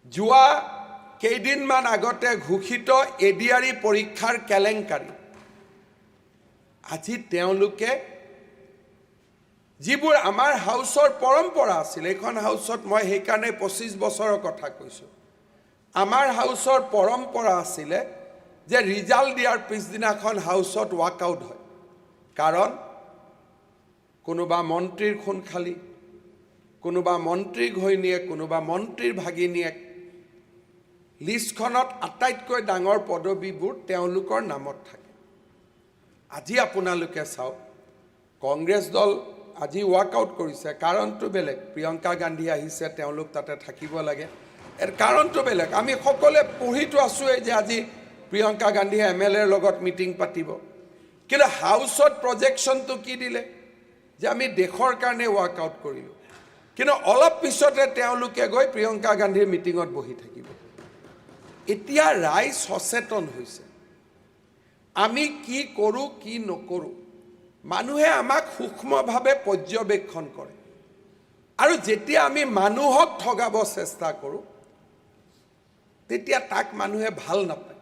যোৱা কেইদিনমান আগতে ঘোষিত এডিআৰই পৰীক্ষাৰ কেলেংকাৰী আজি তেওঁলোকে যিবোৰ আমাৰ হাউচৰ পৰম্পৰা আছিল, এইখন হাউচত মই সেইকাৰণে 25 বছৰৰ কথা কৈছোঁ। আমাৰ হাউচৰ পৰম্পৰা আছিলে যে ৰিজাল্ট দিয়াৰ পিছদিনাখন হাউচত ৱাকআউট হয়, কাৰণ কোনোবা মন্ত্ৰীৰ খুন খালি, কোনোবা মন্ত্ৰীৰ ঘৈণীয়েক, কোনোবা মন্ত্ৰীৰ ভাগিনীয়েক, লিষ্টখনত আটাইতকৈ ডাঙৰ পদবীবোৰ তেওঁলোকৰ নামত থাকে। আজি আপোনালোকে চাওক, কংগ্ৰেছ দল আজি ৱাকআউট কৰিছে, কাৰণটো বেলেগ। প্ৰিয়ংকা গান্ধী আহিছে, তেওঁলোক তাতে থাকিব লাগে, এৰ কাৰণটো বেলেগ। আমি সকলোৱে পঢ়িতো আছোঁৱেই যে আজি প্ৰিয়ংকা গান্ধীয়ে MLAৰ লগত মিটিং পাতিব, কিন্তু হাউচত প্ৰজেকশ্যনটো কি দিলে যে আমি দেশৰ কাৰণে ৱাকআউট কৰিলোঁ, কিন্তু অলপ পিছতে তেওঁলোকে গৈ প্ৰিয়ংকা গান্ধীৰ মিটিঙত বহি থাকিব। এতিয়া ৰাইজ সচেতন হৈছে, আমি কি কৰোঁ কি নকৰোঁ মানুহে আমাক সূক্ষ্মভাৱে পৰ্যবেক্ষণ কৰে, আৰু যেতিয়া আমি মানুহক ঠগাব চেষ্টা কৰোঁ তেতিয়া তাক মানুহে ভাল নাপায়।